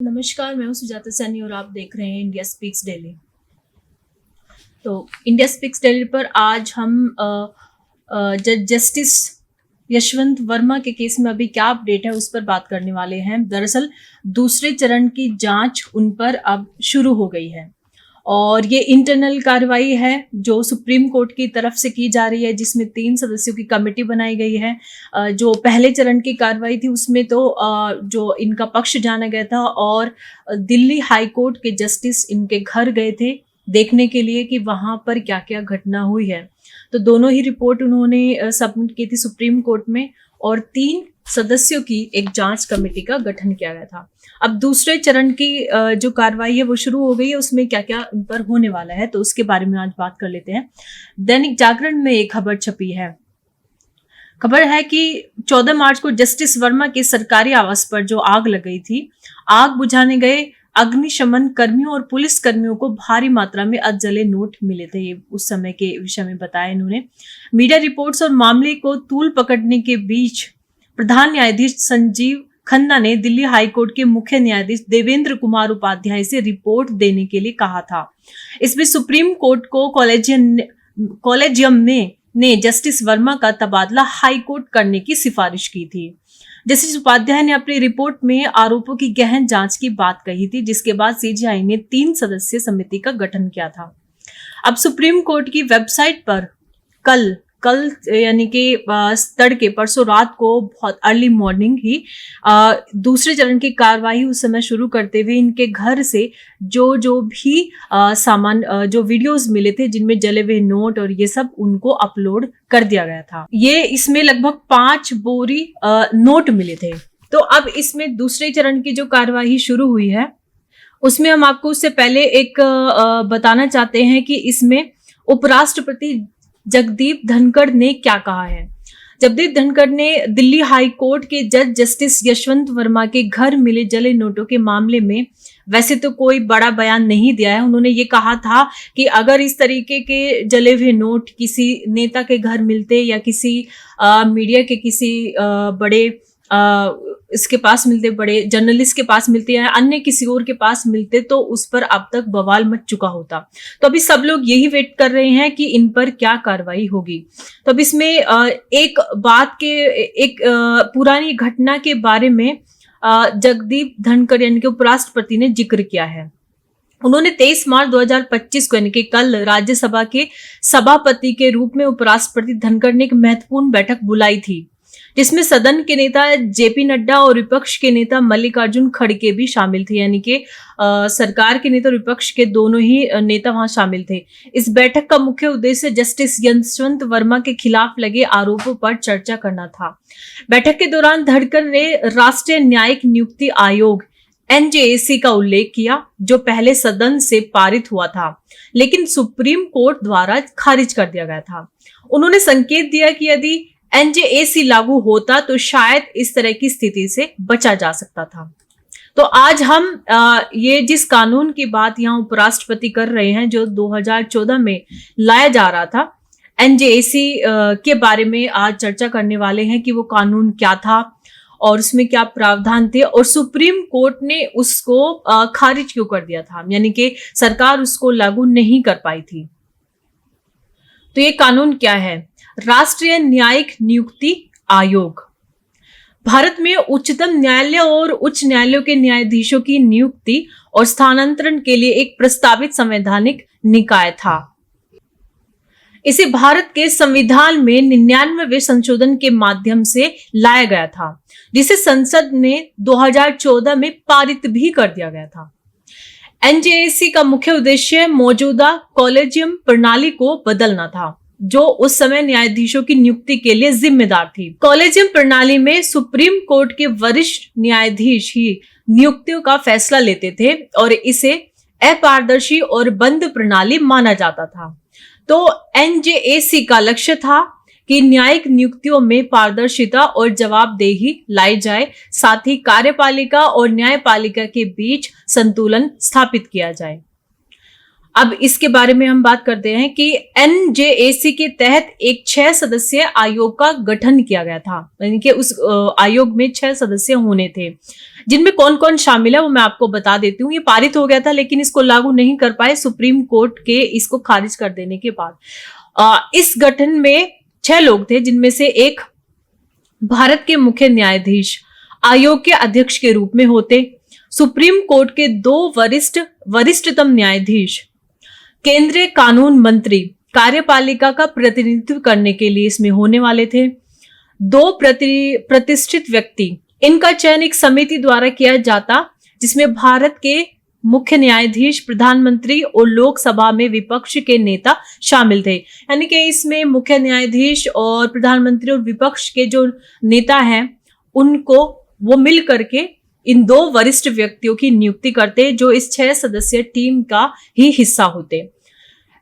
नमस्कार, मैं हूँ सुजाता सैनी और आप देख रहे हैं इंडिया स्पीक्स डेली। तो इंडिया स्पीक्स डेली पर आज हम जज जस्टिस यशवंत वर्मा के केस में अभी क्या अपडेट है उस पर बात करने वाले हैं। दरअसल दूसरे चरण की जांच उन पर अब शुरू हो गई है और ये इंटरनल कार्रवाई है जो सुप्रीम कोर्ट की तरफ से की जा रही है, जिसमें 3 सदस्यों की कमेटी बनाई गई है। जो पहले चरण की कार्रवाई थी उसमें तो जो इनका पक्ष जाना गया था और दिल्ली हाई कोर्ट के जस्टिस इनके घर गए थे देखने के लिए कि वहां पर क्या क्या घटना हुई है। तो दोनों ही रिपोर्ट उन्होंने सबमिट की थी सुप्रीम कोर्ट में और 3 सदस्यों की एक जांच कमेटी का गठन किया गया था। अब दूसरे चरण की जो कार्रवाई है वो शुरू हो गई है, उसमें क्या क्या इन पर होने वाला है तो उसके बारे में आज बात कर लेते हैं। दैनिक जागरण में एक खबर छपी है। खबर है कि 14 मार्च को जस्टिस वर्मा के सरकारी आवास पर जो आग लग गई थी, आग बुझाने गए अग्निशमन कर्मियों और पुलिस कर्मियों को भारी मात्रा में अधजले नोट मिले थे। ये उस समय के विषय में बताया इन्होंने। मीडिया रिपोर्ट्स और मामले को तूल पकड़ने के बीच प्रधान न्यायाधीश संजीव खन्ना ने दिल्ली हाईकोर्ट के मुख्य न्यायाधीश देवेंद्र कुमार उपाध्याय से रिपोर्ट देने के लिए कहा था। इसमें सुप्रीम कोर्ट को कॉलेजियम ने जस्टिस वर्मा का तबादला हाई कोर्ट करने की सिफारिश की थी। जस्टिस उपाध्याय ने अपनी रिपोर्ट में आरोपों की गहन जांच की बात कही थी, जिसके बाद सीजीआई ने 3 सदस्यीय समिति का गठन किया था। अब सुप्रीम कोर्ट की वेबसाइट पर कल यानी कि तड़के परसों रात को बहुत अर्ली मॉर्निंग ही दूसरे चरण की कार्रवाई उस समय शुरू करते हुए इनके घर से जो भी सामान जो वीडियोस मिले थे जिनमें जले हुए नोट और ये सब उनको अपलोड कर दिया गया था। ये इसमें लगभग 5 बोरी नोट मिले थे। तो अब इसमें दूसरे चरण की जो कार्रवाई शुरू हुई है उसमें हम आपको उससे पहले एक बताना चाहते हैं कि इसमें उपराष्ट्रपति जगदीप धनखड़ ने क्या कहा है। जगदीप धनखड़ ने दिल्ली हाई कोर्ट के जज जस्टिस यशवंत वर्मा के घर मिले जले नोटों के मामले में वैसे तो कोई बड़ा बयान नहीं दिया है। उन्होंने ये कहा था कि अगर इस तरीके के जले हुए नोट किसी नेता के घर मिलते या किसी मीडिया के किसी बड़े इसके पास मिलते, बड़े जर्नलिस्ट के पास मिलते या अन्य किसी और के पास मिलते तो उस पर अब तक बवाल मच चुका होता। तो अभी सब लोग यही वेट कर रहे हैं कि इन पर क्या कार्रवाई होगी। तो अब इसमें एक बात के एक पुरानी घटना के बारे में जगदीप धनखड़ यानी कि उपराष्ट्रपति ने जिक्र किया है। उन्होंने 23 मार्च 2025 को यानी कि कल राज्यसभा के सभापति के रूप में उपराष्ट्रपति धनखड़ ने एक महत्वपूर्ण बैठक बुलाई थी, जिसमें सदन के नेता जेपी नड्डा और विपक्ष के नेता मल्लिकार्जुन खड़गे भी शामिल थे। यानी कि सरकार के नेता और विपक्ष के दोनों ही नेता वहां शामिल थे। इस बैठक का मुख्य उद्देश्य जस्टिस यशवंत वर्मा के खिलाफ लगे आरोपों पर चर्चा करना था। बैठक के दौरान धनखड़ ने राष्ट्रीय न्यायिक नियुक्ति आयोग NJAC का उल्लेख किया, जो पहले सदन से पारित हुआ था लेकिन सुप्रीम कोर्ट द्वारा खारिज कर दिया गया था। उन्होंने संकेत दिया कि यदि NJAC लागू होता तो शायद इस तरह की स्थिति से बचा जा सकता था। तो आज हम ये जिस कानून की बात यहाँ उपराष्ट्रपति कर रहे हैं जो 2014 में लाया जा रहा था, NJAC के बारे में आज चर्चा करने वाले हैं कि वो कानून क्या था और उसमें क्या प्रावधान थे और सुप्रीम कोर्ट ने उसको खारिज क्यों कर दिया था, यानी कि सरकार उसको लागू नहीं कर पाई थी। तो ये कानून क्या है? राष्ट्रीय न्यायिक नियुक्ति आयोग भारत में उच्चतम न्यायालय और उच्च न्यायालयों के न्यायाधीशों की नियुक्ति और स्थानांतरण के लिए एक प्रस्तावित संवैधानिक निकाय था। इसे भारत के संविधान में 99वें संशोधन के माध्यम से लाया गया था, जिसे संसद ने 2014 में पारित भी कर दिया गया था। NJAC का मुख्य उद्देश्य मौजूदा कॉलेजियम प्रणाली को बदलना था, जो उस समय न्यायाधीशों की नियुक्ति के लिए जिम्मेदार थी। कॉलेजियम प्रणाली में सुप्रीम कोर्ट के वरिष्ठ न्यायाधीश ही नियुक्तियों का फैसला लेते थे और इसे अपारदर्शी और बंद प्रणाली माना जाता था। तो NJAC का लक्ष्य था कि न्यायिक नियुक्तियों में पारदर्शिता और जवाबदेही लाई जाए, साथ ही कार्यपालिका और न्यायपालिका के बीच संतुलन स्थापित किया जाए। अब इसके बारे में हम बात करते हैं कि एनजेएसी के तहत एक 6 सदस्यीय आयोग का गठन किया गया था, यानी कि उस आयोग में 6 सदस्य होने थे, जिनमें कौन कौन शामिल है वो मैं आपको बता देती हूँ। ये पारित हो गया था लेकिन इसको लागू नहीं कर पाए सुप्रीम कोर्ट के इसको खारिज कर देने के बाद। इस गठन में 6 लोग थे, जिनमें से एक भारत के मुख्य न्यायाधीश आयोग के अध्यक्ष के रूप में होते, सुप्रीम कोर्ट के 2 वरिष्ठतम न्यायाधीश, केंद्रीय कानून मंत्री कार्यपालिका का प्रतिनिधित्व करने के लिए इसमें होने वाले थे, 2 प्रतिष्ठित व्यक्ति। इनका चयन एक समिति द्वारा किया जाता, जिसमें भारत के मुख्य न्यायाधीश, प्रधानमंत्री और लोकसभा में विपक्ष के नेता शामिल थे। यानी कि इसमें मुख्य न्यायाधीश और प्रधानमंत्री और विपक्ष के जो नेता हैं उनको वो मिल करके इन 2 वरिष्ठ व्यक्तियों की नियुक्ति करते, जो इस 6 सदस्यीय टीम का ही हिस्सा होते।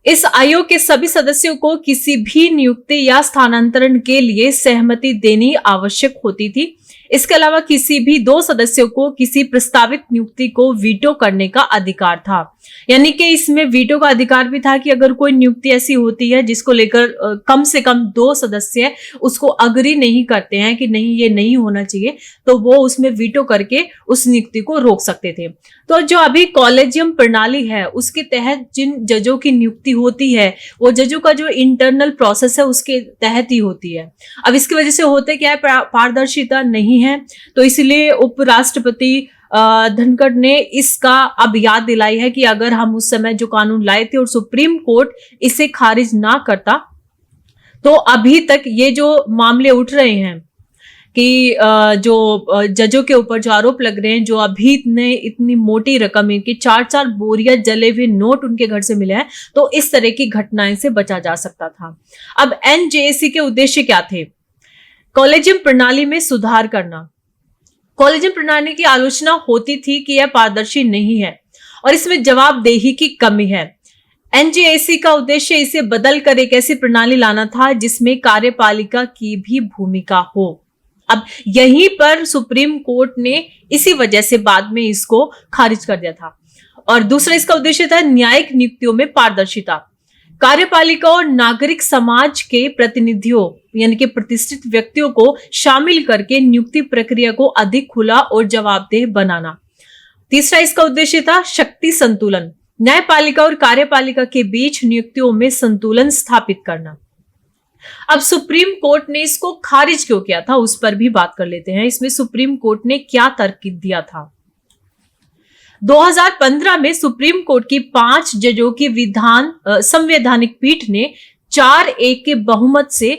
इस आयोग के सभी सदस्यों को किसी भी नियुक्ति या स्थानांतरण के लिए सहमति देनी आवश्यक होती थी। इसके अलावा किसी भी 2 सदस्यों को किसी प्रस्तावित नियुक्ति को वीटो करने का अधिकार था। यानी कि इसमें वीटो का अधिकार भी था कि अगर कोई नियुक्ति ऐसी होती है जिसको लेकर कम से कम 2 सदस्य उसको अग्री नहीं करते हैं कि नहीं ये नहीं होना चाहिए, तो वो उसमें वीटो करके उस नियुक्ति को रोक सकते थे। तो जो अभी कॉलेजियम प्रणाली है उसके तहत जिन जजों की नियुक्ति होती है वो जजों का जो इंटरनल प्रोसेस है उसके तहत ही होती है। अब इसकी वजह से होता क्या है, पारदर्शिता नहीं है, तो इसलिए उपराष्ट्रपति धनखड़ ने इसका अब याद दिलाई है कि अगर हम उस समय जो कानून लाए थे और सुप्रीम कोर्ट इसे खारिज ना करता तो अभी तक ये जो मामले उठ रहे हैं कि जो जजों के ऊपर जो आरोप लग रहे हैं, जो अभी इतनी मोटी रकम है कि 4-4 बोरिया जले हुए नोट उनके घर से मिले हैं, तो इस तरह की घटनाएं से बचा जा सकता था। अब एनजेएसी के उद्देश्य क्या थे? कॉलेजियम प्रणाली में सुधार करना। कॉलेजियम प्रणाली की आलोचना होती थी कि यह पारदर्शी नहीं है और इसमें जवाबदेही की कमी है। एनजेएसी का उद्देश्य इसे बदल कर एक ऐसी प्रणाली लाना था जिसमें कार्यपालिका की भी भूमिका हो। अब यहीं पर सुप्रीम कोर्ट ने इसी वजह से बाद में इसको खारिज कर दिया था। और दूसरा इसका उद्देश्य था न्यायिक नियुक्तियों में पारदर्शिता। कार्यपालिका और नागरिक समाज के प्रतिनिधियों यानी कि प्रतिष्ठित व्यक्तियों को शामिल करके नियुक्ति प्रक्रिया को अधिक खुला और जवाबदेह बनाना। तीसरा इसका उद्देश्य था शक्ति संतुलन। न्यायपालिका और कार्यपालिका के बीच नियुक्तियों में संतुलन स्थापित करना। अब सुप्रीम कोर्ट ने इसको खारिज क्यों किया था उस पर भी बात कर लेते हैं। इसमें सुप्रीम कोर्ट ने क्या तर्क दिया था? 2015 में सुप्रीम कोर्ट की 5 जजों की संवैधानिक पीठ ने 4-1 के बहुमत से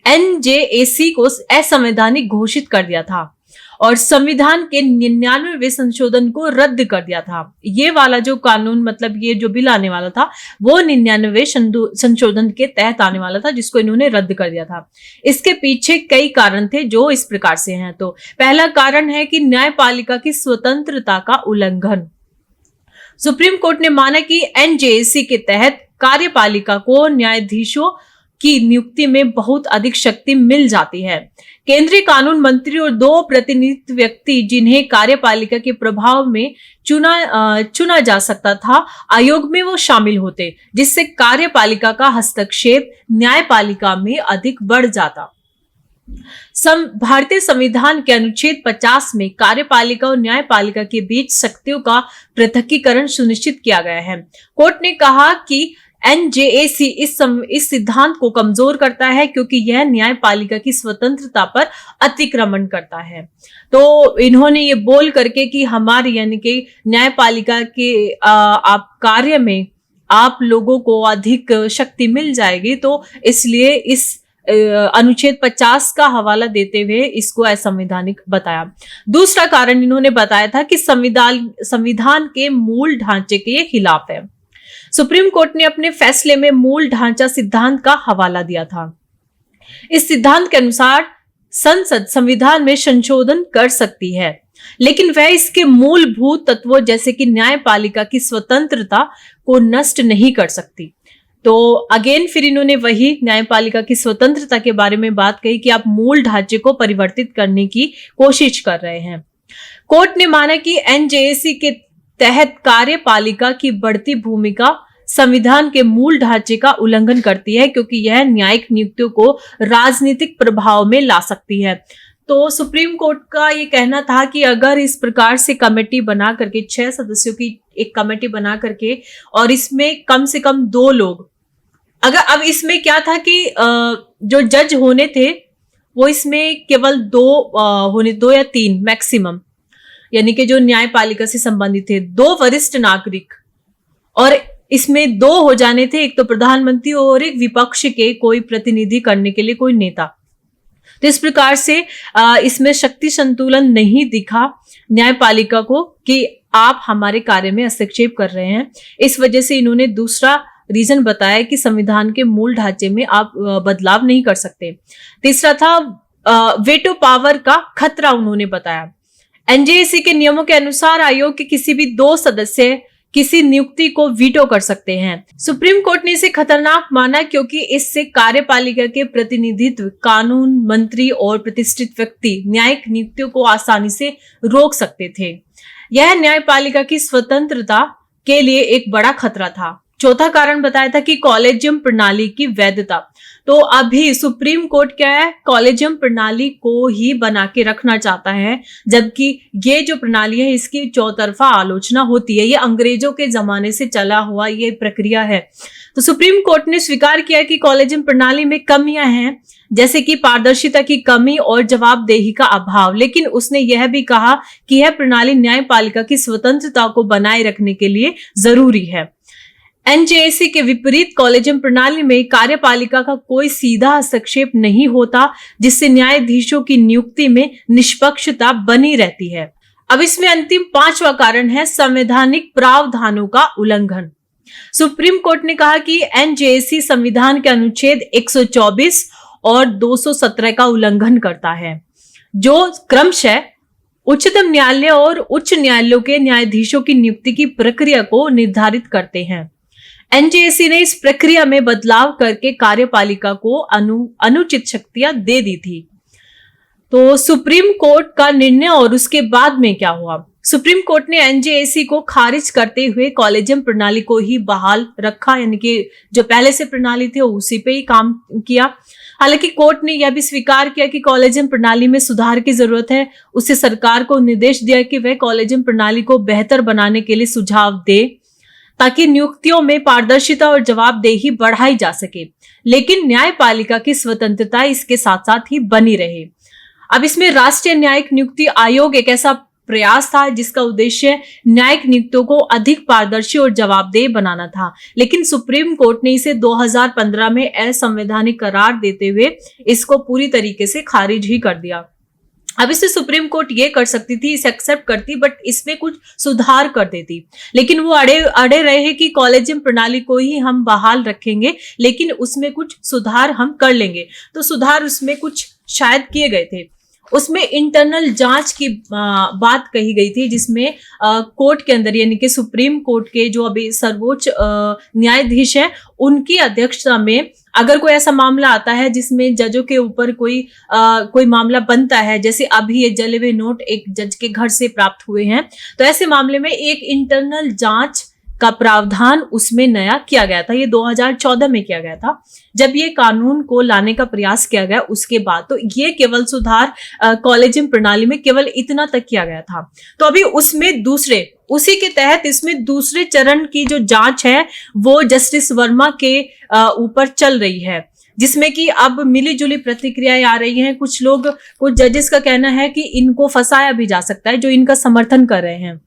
एनजेएसी को असंवैधानिक घोषित कर दिया था और संविधान के 99वें संशोधन को रद्द कर दिया था। ये वाला जो कानून मतलब ये जो बिल आने वाला था वो 99वें संशोधन के तहत आने वाला था, जिसको इन्होंने रद्द कर दिया था। इसके पीछे कई कारण थे जो इस प्रकार से हैं। तो पहला कारण है कि न्यायपालिका की स्वतंत्रता का उल्लंघन। सुप्रीम कोर्ट ने माना कि एनजेएसी के तहत कार्यपालिका को न्यायाधीशों की नियुक्ति में बहुत अधिक शक्ति मिल जाती है। केंद्रीय कानून मंत्री और 2 प्रतिनिधित्व व्यक्ति जिन्हें कार्यपालिका के प्रभाव में चुना जा सकता था, आयोग में वो शामिल होते, जिससे कार्यपालिका का हस्तक्षेप न्यायपालिका में अधिक बढ़ जाता। भारतीय संविधान के अनुच्छेद 50 में कार्यपालिका और न्यायपालिका के बीच शक्तियों का पृथकीकरण सुनिश्चित किया गया है। कोर्ट ने कहा कि एनजेएसी इस सिद्धांत को कमजोर करता है क्योंकि यह न्यायपालिका की स्वतंत्रता पर अतिक्रमण करता है। तो इन्होंने ये बोल करके कि हमारी यानी कि न्यायपालिका के आप कार्य में आप लोगों को अधिक शक्ति मिल जाएगी, तो इसलिए इस अनुच्छेद 50 का हवाला देते हुए इसको असंवैधानिक बताया। दूसरा कारण इन्होंने बताया था कि संविधान के मूल ढांचे के खिलाफ है। सुप्रीम कोर्ट ने अपने फैसले में मूल ढांचा सिद्धांत का हवाला दिया था। इस सिद्धांत के अनुसार संसद संविधान में संशोधन कर सकती है, लेकिन वह इसके मूलभूत तत्वों जैसे कि न्यायपालिका की स्वतंत्रता को नष्ट नहीं कर सकती। तो अगेन फिर इन्होंने वही न्यायपालिका की स्वतंत्रता के बारे में बात कही कि आप मूल ढांचे को परिवर्तित करने की कोशिश कर रहे हैं। कोर्ट ने माना कि एनजेएसी के तहत कार्यपालिका की बढ़ती भूमिका संविधान के मूल ढांचे का उल्लंघन करती है, क्योंकि यह न्यायिक नियुक्तियों को राजनीतिक प्रभाव में ला सकती है। तो सुप्रीम कोर्ट का ये कहना था कि अगर इस प्रकार से कमेटी बना करके 6 सदस्यों की एक कमेटी बना करके और इसमें कम से कम 2 लोग, अगर अब इसमें क्या था कि जो जज होने थे वो इसमें केवल 2 या 3 मैक्सिमम, यानी कि जो न्यायपालिका से संबंधित थे, 2 वरिष्ठ नागरिक, और इसमें 2 हो जाने थे, एक तो प्रधानमंत्री और एक विपक्ष के कोई प्रतिनिधि करने के लिए कोई नेता। तो इस प्रकार से इसमें शक्ति संतुलन नहीं दिखा न्यायपालिका को कि आप हमारे कार्य में हस्तक्षेप कर रहे हैं। इस वजह से इन्होंने दूसरा रीजन बताया कि संविधान के मूल ढांचे में आप बदलाव नहीं कर सकते। तीसरा था वेटो पावर का खतरा उन्होंने बताया। एनजेएसी के नियमों के अनुसार आयोग के किसी भी 2 सदस्य किसी नियुक्ति को वीटो कर सकते हैं। सुप्रीम कोर्ट ने इसे खतरनाक माना क्योंकि इससे कार्यपालिका के प्रतिनिधित्व, कानून मंत्री और प्रतिष्ठित व्यक्ति न्यायिक नियुक्तियों को आसानी से रोक सकते थे। यह न्यायपालिका की स्वतंत्रता के लिए एक बड़ा खतरा था। चौथा कारण बताया था कि कॉलेजियम प्रणाली की वैधता। तो अभी सुप्रीम कोर्ट क्या है, कॉलेजियम प्रणाली को ही बना के रखना चाहता है, जबकि ये जो प्रणाली है इसकी चौतरफा आलोचना होती है। ये अंग्रेजों के जमाने से चला हुआ ये प्रक्रिया है। तो सुप्रीम कोर्ट ने स्वीकार किया कि कॉलेजियम प्रणाली में कमियां हैं, जैसे कि पारदर्शिता की कमी और जवाबदेही का अभाव, लेकिन उसने यह भी कहा कि यह प्रणाली न्यायपालिका की स्वतंत्रता को बनाए रखने के लिए जरूरी है। एनजेएसी के विपरीत कॉलेजियम प्रणाली में कार्यपालिका का कोई सीधा हस्तक्षेप नहीं होता, जिससे न्यायाधीशों की नियुक्ति में निष्पक्षता बनी रहती है। अब इसमें अंतिम 5वां कारण है संवैधानिक प्रावधानों का उल्लंघन। सुप्रीम कोर्ट ने कहा कि एनजेएसी संविधान के अनुच्छेद 124 और 217 का उल्लंघन करता है, जो क्रमशः उच्चतम न्यायालय और उच्च न्यायालयों के न्यायाधीशों की नियुक्ति की प्रक्रिया को निर्धारित करते हैं। एनजेएसी ने इस प्रक्रिया में बदलाव करके कार्यपालिका को अनुचित शक्तियां दे दी थी। तो सुप्रीम कोर्ट का निर्णय और उसके बाद में क्या हुआ? सुप्रीम कोर्ट ने एनजेएसी को खारिज करते हुए कॉलेजियम प्रणाली को ही बहाल रखा, यानी कि जो पहले से प्रणाली थी उसी पे ही काम किया। हालांकि कोर्ट ने यह भी स्वीकार किया कि कॉलेजियम प्रणाली में सुधार की जरूरत है। उससे सरकार को निर्देश दिया कि वह कॉलेजियम प्रणाली को बेहतर बनाने के लिए सुझाव दे, ताकि नियुक्तियों में पारदर्शिता और जवाबदेही बढ़ाई जा सके, लेकिन न्यायपालिका की स्वतंत्रता इसके साथ साथ ही बनी रहे। अब इसमें राष्ट्रीय न्यायिक नियुक्ति आयोग एक ऐसा प्रयास था जिसका उद्देश्य न्यायिक नियुक्तियों को अधिक पारदर्शी और जवाबदेह बनाना था, लेकिन सुप्रीम कोर्ट ने इसे 2015 में असंवैधानिक करार देते हुए इसको पूरी तरीके से खारिज ही कर दिया। अब इसे सुप्रीम कोर्ट ये कर सकती थी, इसे एक्सेप्ट करती, बट इसमें कुछ सुधार कर देती, लेकिन वो अड़े रहे कि कॉलेजियम प्रणाली को ही हम बहाल रखेंगे, लेकिन उसमें कुछ सुधार हम कर लेंगे। तो सुधार उसमें कुछ शायद किए गए थे। उसमें इंटरनल जांच की बात कही गई थी, जिसमें कोर्ट के अंदर, यानी कि सुप्रीम कोर्ट के जो अभी सर्वोच्च न्यायाधीश हैं, उनकी अध्यक्षता में अगर कोई ऐसा मामला आता है जिसमें जजों के ऊपर कोई मामला बनता है, जैसे अभी ये जले हुए नोट एक जज के घर से प्राप्त हुए हैं, तो ऐसे मामले में एक इंटरनल जांच का प्रावधान उसमें नया किया गया था। ये 2014 में किया गया था, जब ये कानून को लाने का प्रयास किया गया उसके बाद। तो ये केवल सुधार कॉलेजियम प्रणाली में केवल इतना तक किया गया था। तो अभी उसमें उसी के तहत इसमें दूसरे चरण की जो जांच है वो जस्टिस वर्मा के ऊपर चल रही है, जिसमें कि अब मिली जुली प्रतिक्रियाएं आ रही हैं। कुछ जजेस का कहना है कि इनको फंसाया भी जा सकता है, जो इनका समर्थन कर रहे हैं,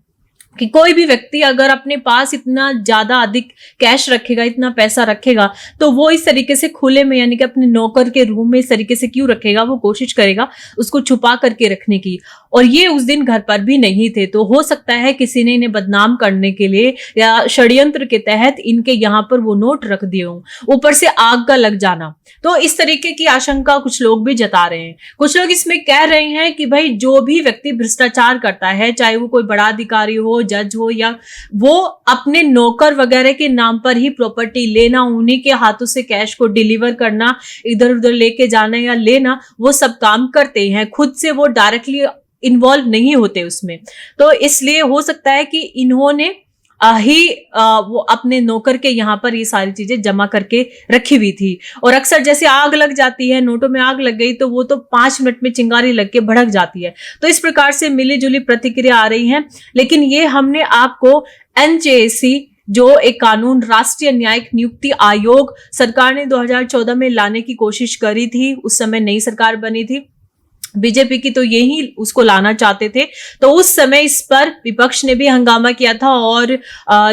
कि कोई भी व्यक्ति अगर अपने पास इतना ज्यादा अधिक कैश रखेगा, इतना पैसा रखेगा, तो वो इस तरीके से खुले में, यानी कि अपने नौकर के रूम में इस तरीके से क्यों रखेगा? वो कोशिश करेगा उसको छुपा करके रखने की। और ये उस दिन घर पर भी नहीं थे, तो हो सकता है किसी ने इन्हें बदनाम करने के लिए या षड्यंत्र के तहत इनके यहाँ पर वो नोट रख दिए हों, ऊपर से आग का लग जाना। तो इस तरीके की आशंका कुछ लोग भी जता रहे हैं। कुछ लोग इसमें कह रहे हैं कि भाई जो भी व्यक्ति भ्रष्टाचार करता है, चाहे वो कोई बड़ा अधिकारी हो, जज हो, या वो अपने नौकर वगैरह के नाम पर ही प्रॉपर्टी लेना, उन्हीं के हाथों से कैश को डिलीवर करना, इधर उधर लेके जाना या लेना, वो सब काम करते हैं। खुद से वो डायरेक्टली इन्वॉल्व नहीं होते उसमें। तो इसलिए हो सकता है कि इन्होंने वो अपने नौकर के यहाँ पर ये सारी चीजें जमा करके रखी हुई थी। और अक्सर जैसे आग लग जाती है, नोटों में आग लग गई तो वो तो 5 मिनट में चिंगारी लग के भड़क जाती है। तो इस प्रकार से मिली जुली प्रतिक्रिया आ रही है। लेकिन ये हमने आपको एनजेएसी जो एक कानून, राष्ट्रीय न्यायिक नियुक्ति आयोग, सरकार ने 2014 में लाने की कोशिश करी थी। उस समय नई सरकार बनी थी बीजेपी की, तो यही उसको लाना चाहते थे। तो उस समय इस पर विपक्ष ने भी हंगामा किया था और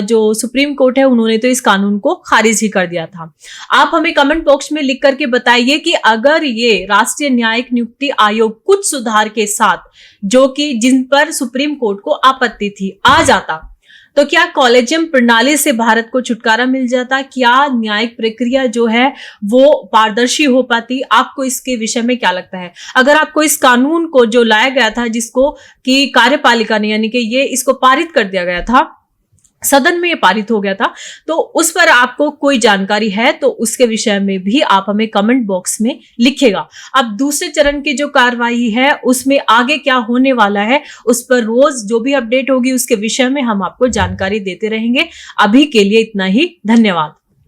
जो सुप्रीम कोर्ट है उन्होंने तो इस कानून को खारिज ही कर दिया था। आप हमें कमेंट बॉक्स में लिख करके बताइए कि अगर ये राष्ट्रीय न्यायिक नियुक्ति आयोग कुछ सुधार के साथ, जो कि जिन पर सुप्रीम कोर्ट को आपत्ति थी, आ जाता, तो क्या कॉलेजियम प्रणाली से भारत को छुटकारा मिल जाता? क्या न्यायिक प्रक्रिया जो है वो पारदर्शी हो पाती? आपको इसके विषय में क्या लगता है? अगर आपको इस कानून को जो लाया गया था, जिसको कि कार्यपालिका ने, यानी कि ये इसको पारित कर दिया गया था, सदन में ये पारित हो गया था, तो उस पर आपको कोई जानकारी है तो उसके विषय में भी आप हमें कमेंट बॉक्स में लिखिएगा। अब दूसरे चरण की जो कार्रवाई है उसमें आगे क्या होने वाला है, उस पर रोज जो भी अपडेट होगी उसके विषय में हम आपको जानकारी देते रहेंगे। अभी के लिए इतना ही, धन्यवाद।